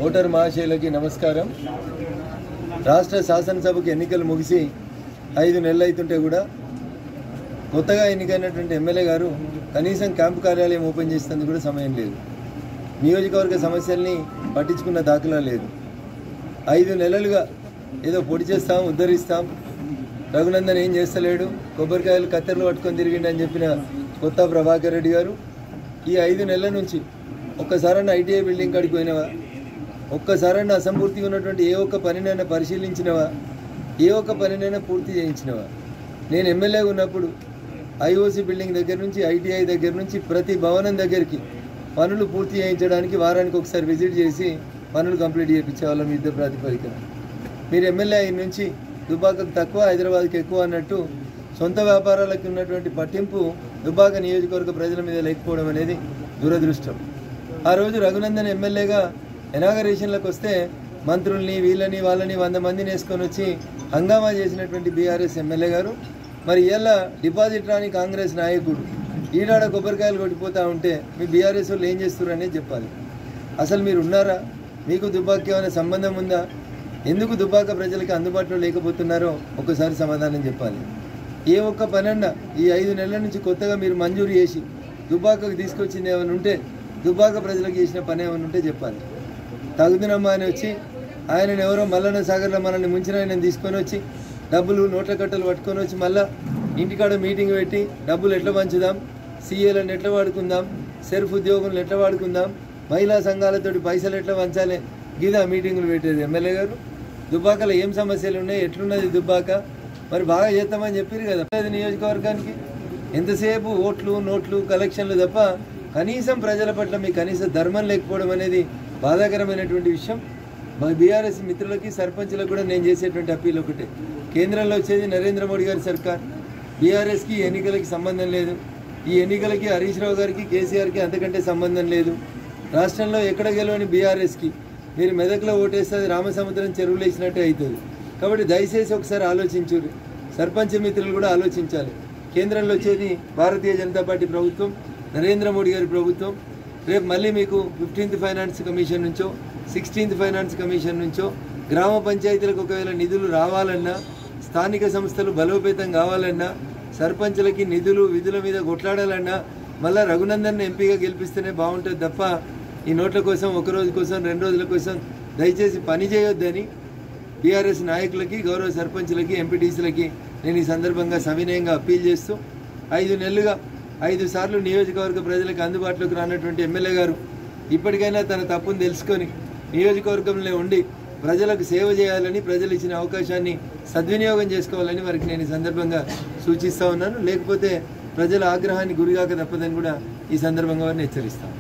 Voter మహాశయులకి నమస్కారం. రాష్ట్ర శాసనసభకు ఎన్నికలు ముగిసి 5 నెలలు అవుతుంటే కూడా కొత్తగా ఎన్నికైనటువంటి ఎమ్మెల్యే గారు కనీసం క్యాంపు కార్యాలయం ఓపెన్ చేసేందుకు కూడా సమయం లేదు. నియోజకవర్గ సమస్యల్ని పట్టించుకున్న దాఖలా లేదు. 5 నెలలుగా ఏదో పొడి చేస్తాం, ఉద్ధరిస్తాం, రఘునందన్ ఏం చేస్తలేడు, కొబ్బరికాయలు కత్తెరలు పట్టుకొని తిరిగిండని చెప్పిన కొత్త ప్రభాకర్ రెడ్డి గారు ఈ 5 నెలల నుంచి ఒక్కసారన్నా ఐటీఐ బిల్డింగ్ కాడికి పోయినవా, ఒక్కసారన్నా అసంపూర్తిగా ఉన్నటువంటి ఏ ఒక్క పనినైనా పరిశీలించినవా, ఏ ఒక్క పనినైనా పూర్తి చేయించినవా? నేను ఎమ్మెల్యేగా ఉన్నప్పుడు ఐఓసీ బిల్డింగ్ దగ్గర నుంచి ఐటీఐ దగ్గర నుంచి ప్రతి భవనం దగ్గరికి పనులు పూర్తి చేయించడానికి వారానికి ఒకసారి విజిట్ చేసి పనులు కంప్లీట్ చేయించేవాళ్ళం యుద్ధ ప్రాతిపదికన. మీరు ఎమ్మెల్యే అయిన నుంచి దుబ్బాకకు తక్కువ, హైదరాబాద్కి ఎక్కువ అన్నట్టు సొంత వ్యాపారాలకు ఉన్నటువంటి పట్టింపు దుబ్బాక నియోజకవర్గ ప్రజల మీద లేకపోవడం అనేది దురదృష్టం. ఆ రోజు రఘునందన్ ఎమ్మెల్యేగా ఇనాగరేషన్లకు వస్తే మంత్రుల్ని వీళ్ళని వాళ్ళని 100 మందిని వేసుకొని వచ్చి హంగామా చేసినటువంటి బీఆర్ఎస్ ఎమ్మెల్యే గారు మరి ఇలా డిపాజిట్ రాని కాంగ్రెస్ నాయకుడు ఈడాడ కొబ్బరికాయలు కొట్టిపోతూ ఉంటే మీ బీఆర్ఎస్ వాళ్ళు ఏం చేస్తున్నారు అనేది చెప్పాలి. అసలు మీరు ఉన్నారా? మీకు దుబ్బాకి ఏమైనా సంబంధం ఉందా? ఎందుకు దుబ్బాక ప్రజలకి అందుబాటులో లేకపోతున్నారో ఒకసారి సమాధానం చెప్పాలి. ఏ ఒక్క పనన్నా ఈ 5 నెలల నుంచి కొత్తగా మీరు మంజూరు చేసి దుబ్బాకకు తీసుకొచ్చింది ఏమైనా ఉంటే, దుబ్బాక ప్రజలకు చేసిన పని ఏమైనా ఉంటే చెప్పాలి. తగుదినమ్మా అని వచ్చి ఆయనను ఎవరో మల్లన్న సాగర్లో మనల్ని ముంచిన ఆయన తీసుకొని వచ్చి డబ్బులు నోట్ల కట్టలు పట్టుకొని వచ్చి మళ్ళీ ఇంటికాడ మీటింగ్ పెట్టి డబ్బులు ఎట్లా పంచుదాం, సీఏలను ఎట్లా వాడుకుందాం, సెల్ఫ్ ఉద్యోగులను ఎట్లా వాడుకుందాం, మహిళా సంఘాలతోటి పైసలు ఎట్లా పంచాలి, గిదా మీటింగులు పెట్టేది ఎమ్మెల్యే గారు. దుబ్బాకలో ఏం సమస్యలు ఉన్నాయి, ఎట్లున్నది దుబ్బాక, మరి బాగా చేస్తామని చెప్పారు కదా. నియోజకవర్గానికి ఎంతసేపు ఓట్లు నోట్లు కలెక్షన్లు తప్ప కనీసం ప్రజల పట్ల మీ కనీస ధర్మం లేకపోవడం అనేది బాధాకరమైనటువంటి విషయం. మా బీఆర్ఎస్ మిత్రులకి సర్పంచులకు కూడా నేను చేసేటువంటి అప్పీల్ ఒకటే, కేంద్రంలో వచ్చేది నరేంద్ర మోడీ గారి సర్కార్, బీఆర్ఎస్కి ఎన్నికలకి సంబంధం లేదు. ఈ ఎన్నికలకి హరీష్ రావు గారికి కేసీఆర్కి అంతకంటే సంబంధం లేదు. రాష్ట్రంలో ఎక్కడ గెలవని బీఆర్ఎస్కి మీరు మెదక్లో ఓటేస్తే రామసముద్రం చెరువులు వేసినట్టే అవుతుంది. కాబట్టి దయచేసి ఒకసారి ఆలోచించుర్రి. సర్పంచ్ మిత్రులు కూడా ఆలోచించాలి. కేంద్రంలో వచ్చేది భారతీయ జనతా పార్టీ ప్రభుత్వం, నరేంద్ర మోడీ గారి ప్రభుత్వం. రేపు మళ్ళీ మీకు 15th ఫైనాన్స్ కమిషన్ నుంచో 16th ఫైనాన్స్ కమిషన్ నుంచో గ్రామ పంచాయతీలకు ఒకవేళ నిధులు రావాలన్నా, స్థానిక సంస్థలు బలోపేతం కావాలన్నా, సర్పంచులకి నిధులు విధుల మీద కొట్లాడాలన్నా మళ్ళీ రఘునందన్ ఎంపీగా గెలిపిస్తేనే బాగుంటుంది తప్ప ఈ నోట్ల కోసం, 1 రోజు కోసం, 2 రోజుల కోసం దయచేసి పని చేయొద్దని బీఆర్ఎస్ నాయకులకి, గౌరవ సర్పంచులకి, ఎంపీటీసీలకి నేను ఈ సందర్భంగా సవినయంగా అప్పీల్ చేస్తూ 5 నెలలుగా 5 సార్లు నియోజకవర్గ ప్రజలకు అందుబాటులోకి రానటువంటి ఎమ్మెల్యే గారు ఇప్పటికైనా తన తప్పును తెలుసుకొని నియోజకవర్గంలో ఉండి ప్రజలకు సేవ చేయాలని, ప్రజలు ఇచ్చిన అవకాశాన్ని సద్వినియోగం చేసుకోవాలని వారికి నేను ఈ సందర్భంగా సూచిస్తూ ఉన్నాను. లేకపోతే ప్రజల ఆగ్రహాన్ని గురిగాక తప్పదని కూడా ఈ సందర్భంగా వారిని హెచ్చరిస్తాను.